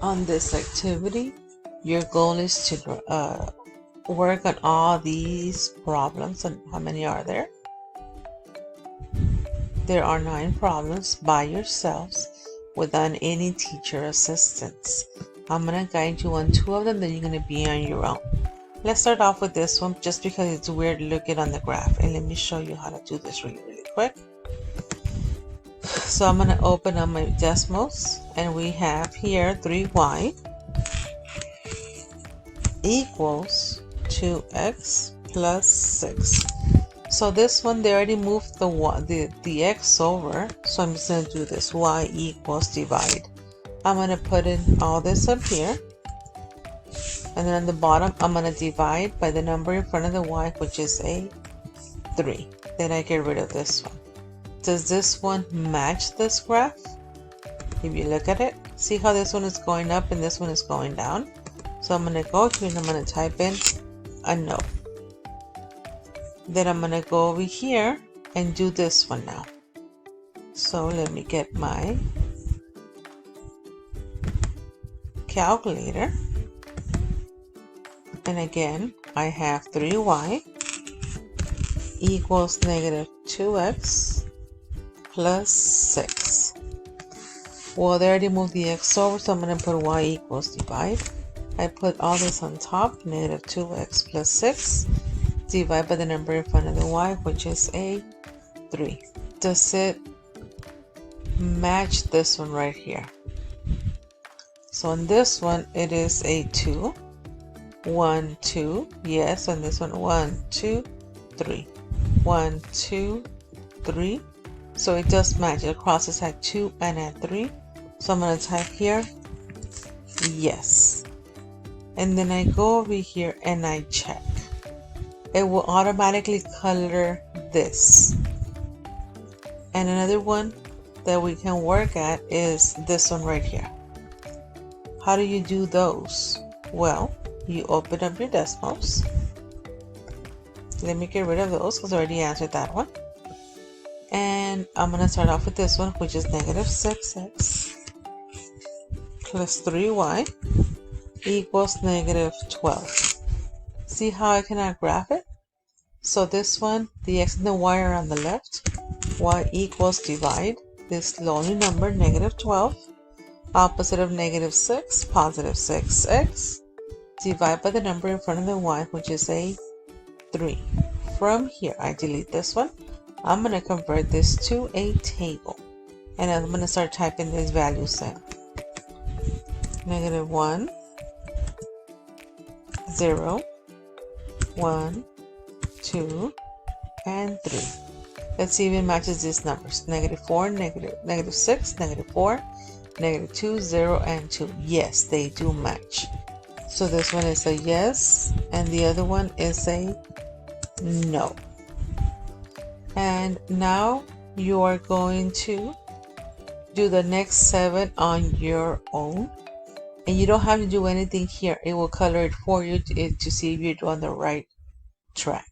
On this activity, your goal is to work on all these problems. And how many are there? There are 9 problems by yourselves without any teacher assistance. I'm going to guide you on 2 of them, then you're going to be on your own. Let's start off with this one just because it's weird looking on the graph. And let me show you how to do this really quick. So I'm going to open up my decimals, and we have here 3y equals 2x plus 6. So this one, they already moved the x over, so I'm just going to do this. Y equals divide. I'm going to put in all this up here, and then on the bottom I'm going to divide by the number in front of the y, which is a 3. Then I get rid of this one. Does this one match this graph? If you look at it, see how this one is going up and this one is going down? So I'm going to go here and I'm going to type in a no. Then I'm going to go over here and do this one now. So let me get my calculator. And again, I have 3y equals negative 2x plus 6. Well, they already moved the x over, so I'm going to put y equals divide. I put all this on top, negative 2x plus 6. Divide by the number in front of the y, which is a 3. Does it match this one right here? So on this one, it is a 2. 1, 2, yes. On this one, 1, 2, 3. 1, 2, 3. So it does match. It crosses at 2 and at 3. So I'm going to type here, yes. And then I go over here and I check. It will automatically color this. And another one that we can work at is this one right here. How do you do those? Well, you open up your decimals. Let me get rid of those because I already answered that one. And I'm going to start off with this one, which is negative 6x plus 3y equals negative 12. See how I cannot graph it? So this one, the x and the y are on the left. Y equals divide this lonely number, negative 12. Opposite of negative 6, positive 6x. Divide by the number in front of the y, which is a 3. From here, I delete this one. I'm going to convert this to a table. And I'm going to start typing these values in. Negative 1, 0, 1, 2, and 3. Let's see if it matches these numbers. Negative 4, negative 6, negative 4, negative 2, 0, and 2. Yes, they do match. So this one is a yes, and the other one is a no. And now you are going to do the next 7 on your own. And you don't have to do anything here. It will color it for you to see if you're on the right track.